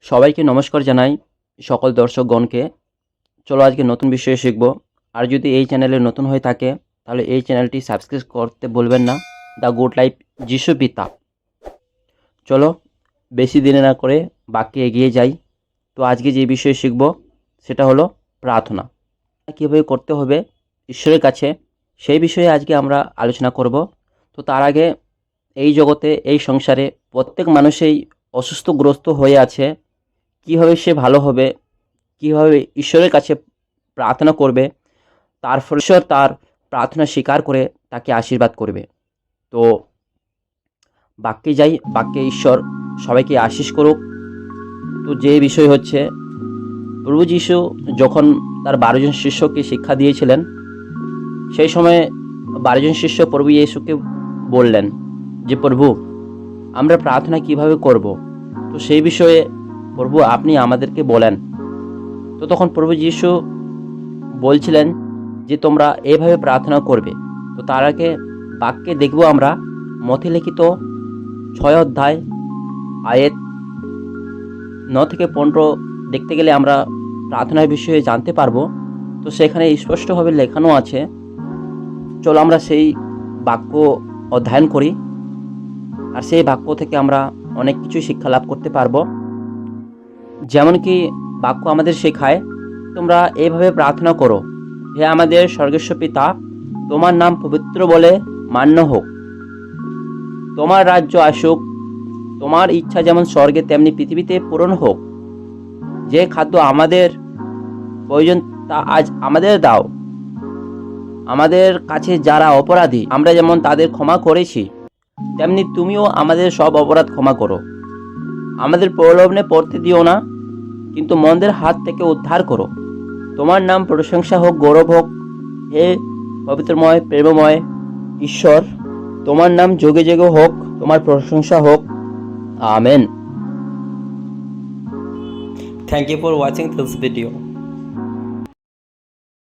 সবাইকে নমস্কার জানাই সকল দর্শকগণকে। চলো আজকে নতুন বিষয়ে শিখব। আর যদি এই চ্যানেলে নতুন হয়ে থাকে তাহলে এই চ্যানেলটি সাবস্ক্রাইব করতে ভুলবেন না। দ্য গুড লাইফ যিশু পিতা। চলো বেশি দেরি না করে বাক্যে এগিয়ে যাই। তো আজকে যে বিষয়ে শিখব সেটা হলো প্রার্থনা। কীভাবে করতে হবে ঈশ্বরের কাছে, সেই বিষয়ে আজকে আমরা আলোচনা করব। তো তার আগে এই জগতে, এই সংসারে প্রত্যেক মানুষই অসুস্থগ্রস্ত হয়ে আছে। কীভাবে সে ভালো হবে, কীভাবে ঈশ্বরের কাছে প্রার্থনা করবে, তার ফলে ঈশ্বর তার প্রার্থনা স্বীকার করে তাকে আশীর্বাদ করবে। তো বাক্যে যাই, বাক্যে ঈশ্বর সবাইকে আশীষ করুক। তো যে বিষয় হচ্ছে, প্রভু যীশু যখন তার 12 জন শিষ্যকে শিক্ষা দিয়েছিলেন, সেই সময় 12 জন শিষ্য প্রভু যীশুকে বললেন যে, প্রভু আমরা প্রার্থনা কিভাবে করব? তো সেই বিষয়ে প্রভু আপনি আমাদেরকে বলেন। তো তখন প্রভু যীশু বলছিলেন যে তোমরা এভাবে প্রার্থনা করবে। তো তার আগে বাক্যে দেখব আমরা মথে লিখিত 6 অধ্যায় আয়াত 9 থেকে 15 দেখতে গেলে আমরা প্রার্থনার বিষয়ে জানতে পারবো। তো সেখানে স্পষ্টভাবে লেখানো আছে। চলো আমরা সেই বাক্য অধ্যয়ন করি, আর সেই বাক্য থেকে আমরা অনেক কিছুই শিক্ষা লাভ করতে পারবো। যেমন কি বাক্য আমাদের শেখায়, তোমরা এইভাবে প্রার্থনা করো, হে আমাদের স্বর্গস্ব পিতা, তোমার নাম পবিত্র বলে মান্য হোক, তোমার রাজ্য আসুক, তোমার ইচ্ছা যেমন স্বর্গে তেমনি পৃথিবীতে পূরণ হোক। যে খাদ্য আমাদের প্রয়োজন তা আজ আমাদের দাও। আমাদের কাছে যারা অপরাধী, আমরা যেমন তাদের ক্ষমা করেছি, তেমনি তুমিও আমাদের সব অপরাধ ক্ষমা করো। আমাদের প্রলোভনে পড়তে দিও না, কিন্তু মন্দের হাত থেকে উদ্ধার করো। তোমার নাম প্রশংসা হোক, গৌরব হোক, হে পবিত্রময় প্রেমময় ঈশ্বর। তোমার নাম যুগে যুগে হোক, তোমার প্রশংসা হোক। Amen. Thank you for watching this video.